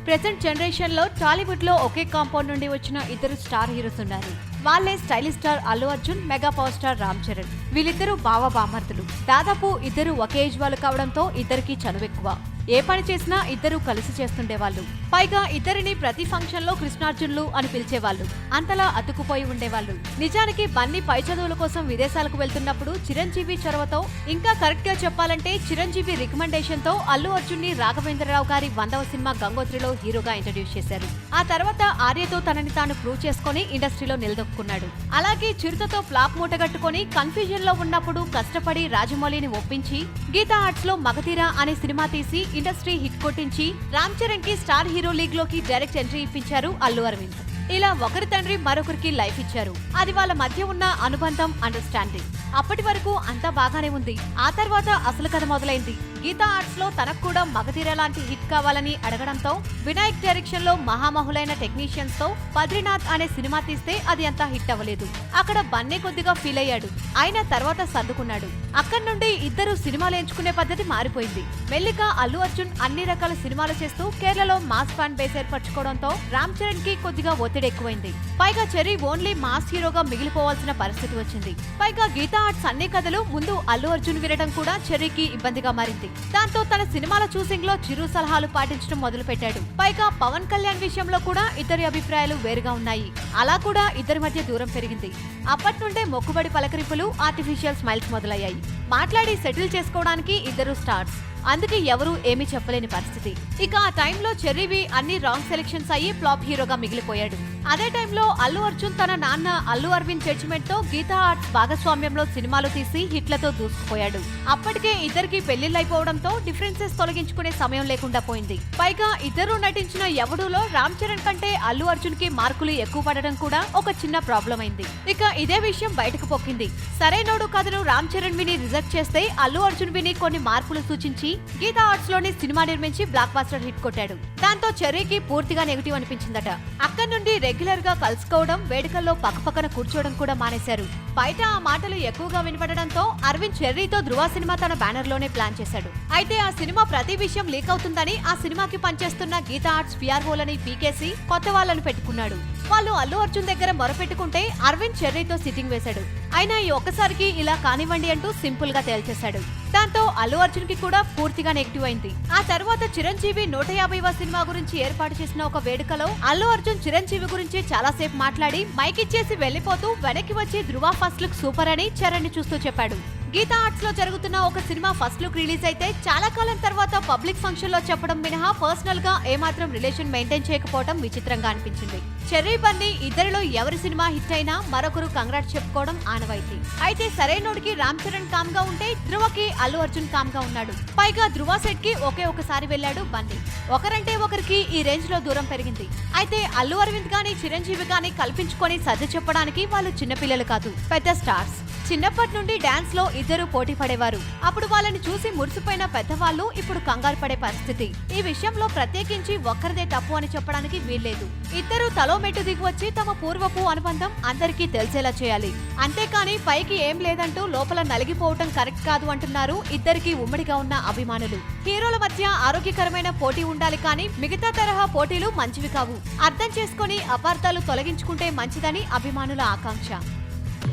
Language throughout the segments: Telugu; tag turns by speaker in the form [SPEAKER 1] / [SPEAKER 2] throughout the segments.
[SPEAKER 1] ప్రెసెంట్ జనరేషన్ లో టాలీవుడ్ లో ఒకే కాంపౌండ్ నుండి వచ్చిన ఇద్దరు స్టార్ హీరోస్ ఉన్నారు. వాళ్ళే stylish star Allu Arjun, mega power star Ram Charan. వీళ్ళిద్దరూ బామర్దులు. దాదాపు ఇద్దరు ఒకే ఏజ్ వాళ్ళు కావడంతో ఇద్దరికి చనువెక్కువ. ఏ పని చేసినా ఇద్దరు కలిసి చేస్తుండేవాళ్ళు. పైగా ఇద్దరిని ప్రతి ఫంక్షన్ లో కృష్ణార్జున్లు అని పిలిచేవాళ్ళు. అంతలా అతుకుపోయి ఉండేవాళ్ళు. నిజానికి బన్నీ పై చదువుల కోసం విదేశాలకు వెళ్తున్నప్పుడు చిరంజీవి చొరవతో, ఇంకా కరెక్ట్ గా చెప్పాలంటే చిరంజీవి రికమెండేషన్ తో అల్లు అర్జున్ ని రాఘవేంద్రరావు గారి 100వ సినిమా గంగోత్రిలో హీరోగా ఇంట్రడ్యూస్ చేశారు. ఆ తర్వాత ఆర్యతో తనని తాను ప్రూవ్ చేసుకుని ఇండస్ట్రీలో నిలదొక్కున్నాడు. అలాగే చిరుతతో ఫ్లాప్ మూటగట్టుకుని కన్ఫ్యూజన్ లో ఉన్నప్పుడు కష్టపడి రాజమౌళిని ఒప్పించి గీతా ఆర్ట్స్ లో మగధీర అనే సినిమా తీసి ఇండస్ట్రీ హిట్ కొట్టించి రామ్ చరణ్ కి స్టార్ హీరో లీగ్ లోకి డైరెక్ట్ ఎంట్రీ ఇప్పించారు అల్లు అరవింద్. ఇలా ఒకరి తండ్రి మరొకరికి లైఫ్ ఇచ్చారు. అది వాళ్ళ మధ్య ఉన్న అనుబంధం, అండర్స్టాండింగ్. అప్పటి వరకు అంతా బాగానే ఉంది. ఆ తర్వాత అసలు కథ మొదలైంది. గీతా ఆర్ట్స్ లో తనకు కూడా మగధీర లాంటి హిట్ కావాలని అడగడంతో వినాయక్ డైరెక్షన్ లో మహామహులైన టెక్నీషియన్స్ తో బద్రీనాథ్ అనే సినిమా తీస్తే అది అంతా హిట్ అవ్వలేదు. అక్కడ బన్నీ కొద్దిగా ఫీల్ అయ్యాడు. ఆయన తర్వాత సర్దుకున్నాడు. అక్కడి నుండి ఇద్దరు సినిమాలు ఎంచుకునే పద్ధతి మారిపోయింది. మెల్లిగా అల్లు అర్జున్ అన్ని రకాల సినిమాలు చేస్తూ కేరళలో మాస్ ఫ్యాన్ బేస్ ఏర్పరచుకోవడంతో రామ్ చరణ్ కి కొద్దిగా ఒత్తిడి ఎక్కువైంది. పైగా చెర్రీ ఓన్లీ మాస్ హీరోగా మిగిలిపోవాల్సిన పరిస్థితి వచ్చింది. పైగా గీతా ఆర్ట్స్ అన్ని కథలు ముందు అల్లు అర్జున్ వినడం కూడా చెర్రీకి ఇబ్బందిగా మారింది. దాంతో తన సినిమాల చూసింగ్ లో చిరు సలహాలు పాటించడం మొదలు పెట్టాడు. పైగా పవన్ కళ్యాణ్ విషయంలో కూడా ఇద్దరి అభిప్రాయాలు వేరుగా ఉన్నాయి. అలా కూడా ఇద్దరి మధ్య దూరం పెరిగింది. అప్పటి నుండే మొక్కుబడి పలకరింపులు, ఆర్టిఫిషియల్ స్మైల్స్ మొదలయ్యాయి. మాట్లాడి సెటిల్ చేసుకోవడానికి ఇద్దరు స్టార్స్. అందుకే ఎవరూ ఏమీ చెప్పలేని పరిస్థితి. ఇక ఆ టైంలో చెర్రీవి అన్ని రాంగ్ సెలెక్షన్స్ అయ్యి ఫ్లాప్ హీరోగా మిగిలిపోయాడు. అదే టైంలో అల్లు అర్జున్ తన నాన్న అల్లు అరవింద్ జడ్జిమెంట్ తో గీతా ఆర్ట్స్ భాగస్వామ్యంలో సినిమాలు తీసి హిట్లతో దూసుకుపోయాడు. అప్పటికే ఇద్దరికి పెళ్లిళ్లైపోవడంతో డిఫరెన్సెస్ తొలగించుకునే సమయం లేకుండా పోయింది. పైగా ఇద్దరు నటించిన ఎవడులో రామ్ చరణ్ కంటే అల్లు అర్జున్ కి మార్కులు ఎక్కువ పడడం కూడా ఒక చిన్న ప్రాబ్లం అయింది. ఇక ఇదే విషయం బయటకు పొక్కింది. సరైనోడు కథను రామ్ చరణ్ విని రిజెక్ట్ చేస్తే అల్లు అర్జున్ విని కొన్ని మార్పులు సూచించి గీతా ఆర్ట్స్ లోని సినిమా నిర్మించి బ్లాక్ బాస్టర్ హిట్ కొట్టాడు. దాంతో చెర్రీకి పూర్తిగా నెగిటివ్ అనిపించిందట. అక్కడి నుండి రెగ్యులర్ గా కలుసుకోవడం, వేడుకల్లో పక్కపక్కన కూర్చోవడం కూడా మానేశారు. బయట ఆ మాటలు ఎక్కువగా వినపడడంతో అరవింద్ చెర్రీతో ధృవ సినిమా తన బ్యానర్ లోనే ప్లాన్ చేశాడు. అయితే ఆ సినిమా ప్రతి విషయం లీక్ అవుతుందని ఆ సినిమాకి పనిచేస్తున్న గీతా ఆర్ట్స్ పిఆర్ఓలని పీకేసి కొత్త వాళ్ళను పెట్టుకున్నాడు. వాళ్ళు అల్లు అర్జున్ దగ్గర మొరపెట్టుకుంటే అరవింద్ చెర్రీతో సిట్టింగ్ వేశాడు. అయినా ఈ ఒక్కసారికి ఇలా కానివ్వండి అంటూ సింపుల్ గా తేల్చేశాడు. దాంతో అల్లు అర్జున్ కి కూడా పూర్తిగా నెగిటివ్ అయింది. ఆ తర్వాత చిరంజీవి 150వ సినిమా గురించి ఏర్పాటు చేసిన ఒక వేడుకలో అల్లు అర్జున్ చిరంజీవి గురించి చాలా సేపు మాట్లాడి మైక్ ఇచ్చేసి వెళ్లిపోతూ వెనక్కి వచ్చి ధృవ ఫస్ట్ లుక్ సూపర్ అని చరణ్ ని చూస్తూ చెప్పాడు. గీతా ఆర్ట్స్ లో జరుగుతున్న ఒక సినిమా ఫస్ట్ లుక్ రిలీజ్ అయితే చాలా కాలం తర్వాత పబ్లిక్ ఫంక్షన్ లో చెప్పడం మినహా పర్సనల్ గా ఏమాత్రం రిలేషన్ మెయింటైన్ చేయకపోవడం విచిత్రంగా అనిపించింది. చెర్రీ బన్నీ ఇద్దరిలో ఎవరి సినిమా హిట్ అయినా మరొకరు కంగ్రాట్స్ చెప్పుకోవడం ఆనవాయితీ. అయితే సరైనోడికి రామ్ చరణ్ కామ్ గా ఉంటే ధృవకి అల్లు అర్జున్ కామ్ గా ఉన్నాడు. పైగా ధృవ సెట్ కి ఒకసారి వెళ్ళాడు బన్నీ. ఒకరంటే ఒకరికి ఈ రేంజ్ లో దూరం పెరిగింది. అయితే అల్లు అరవింద్ గాని చిరంజీవి గాని కల్పించుకొని సర్ది చెప్పడానికి వాళ్ళు చిన్నపిల్లలు కాదు, పెద్ద స్టార్స్. చిన్నప్పటి నుండి డాన్స్ లో ఇద్దరు పోటీ పడేవారు. అప్పుడు వాళ్ళని చూసి మురిసిపోయిన పెద్దవాళ్ళు ఇప్పుడు కంగారు పడే పరిస్థితి. ఈ విషయంలో ప్రత్యేకించి ఒక్కరిదే తప్పు అని చెప్పడానికి వీల్లేదు. ఇద్దరు తలో మెట్టు దిగి వచ్చి తమ పూర్వపు అనుబంధం అందరికీ తెలిసేలా చేయాలి. అంతేకాని పైకి ఏం లేదంటూ లోపల నలిగిపోవటం కరెక్ట్ కాదు అంటున్నారు ఇద్దరికి ఉమ్మడిగా ఉన్న అభిమానులు. హీరోల మధ్య ఆరోగ్యకరమైన పోటీ ఉండాలి కానీ మిగతా తరహా పోటీలు మంచివి కావు. అర్థం చేసుకుని అపార్థాలు తొలగించుకుంటే మంచిదని అభిమానుల ఆకాంక్ష.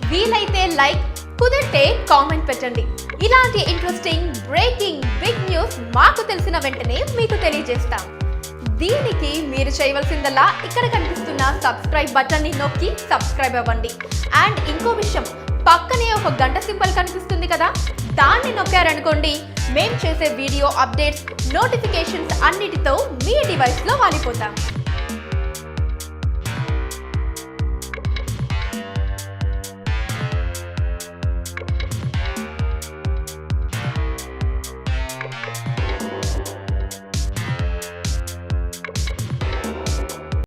[SPEAKER 2] వీలైతే లైక్, కుదిరితే కామెంట్ పెట్టండి. ఇలాంటి ఇంట్రెస్టింగ్ బ్రేకింగ్ బిగ్ న్యూస్ మాకు తెలిసిన వెంటనే మీకు తెలియజేస్తాం. దీనికి మీరు చేయవలసిందల్లా ఇక్కడ కనిపిస్తున్న సబ్స్క్రైబ్ బటన్ ని నొక్కి సబ్స్క్రైబ్ అవ్వండి. అండ్ ఇంకో విషయం, పక్కనే ఒక గంట సింబల్ కనిపిస్తుంది కదా, దాన్ని నొక్కారనుకోండి మేము చేసే వీడియో అప్డేట్స్, నోటిఫికేషన్స్ అన్నిటితో మీ డివైస్ లో వాలిపోతాం.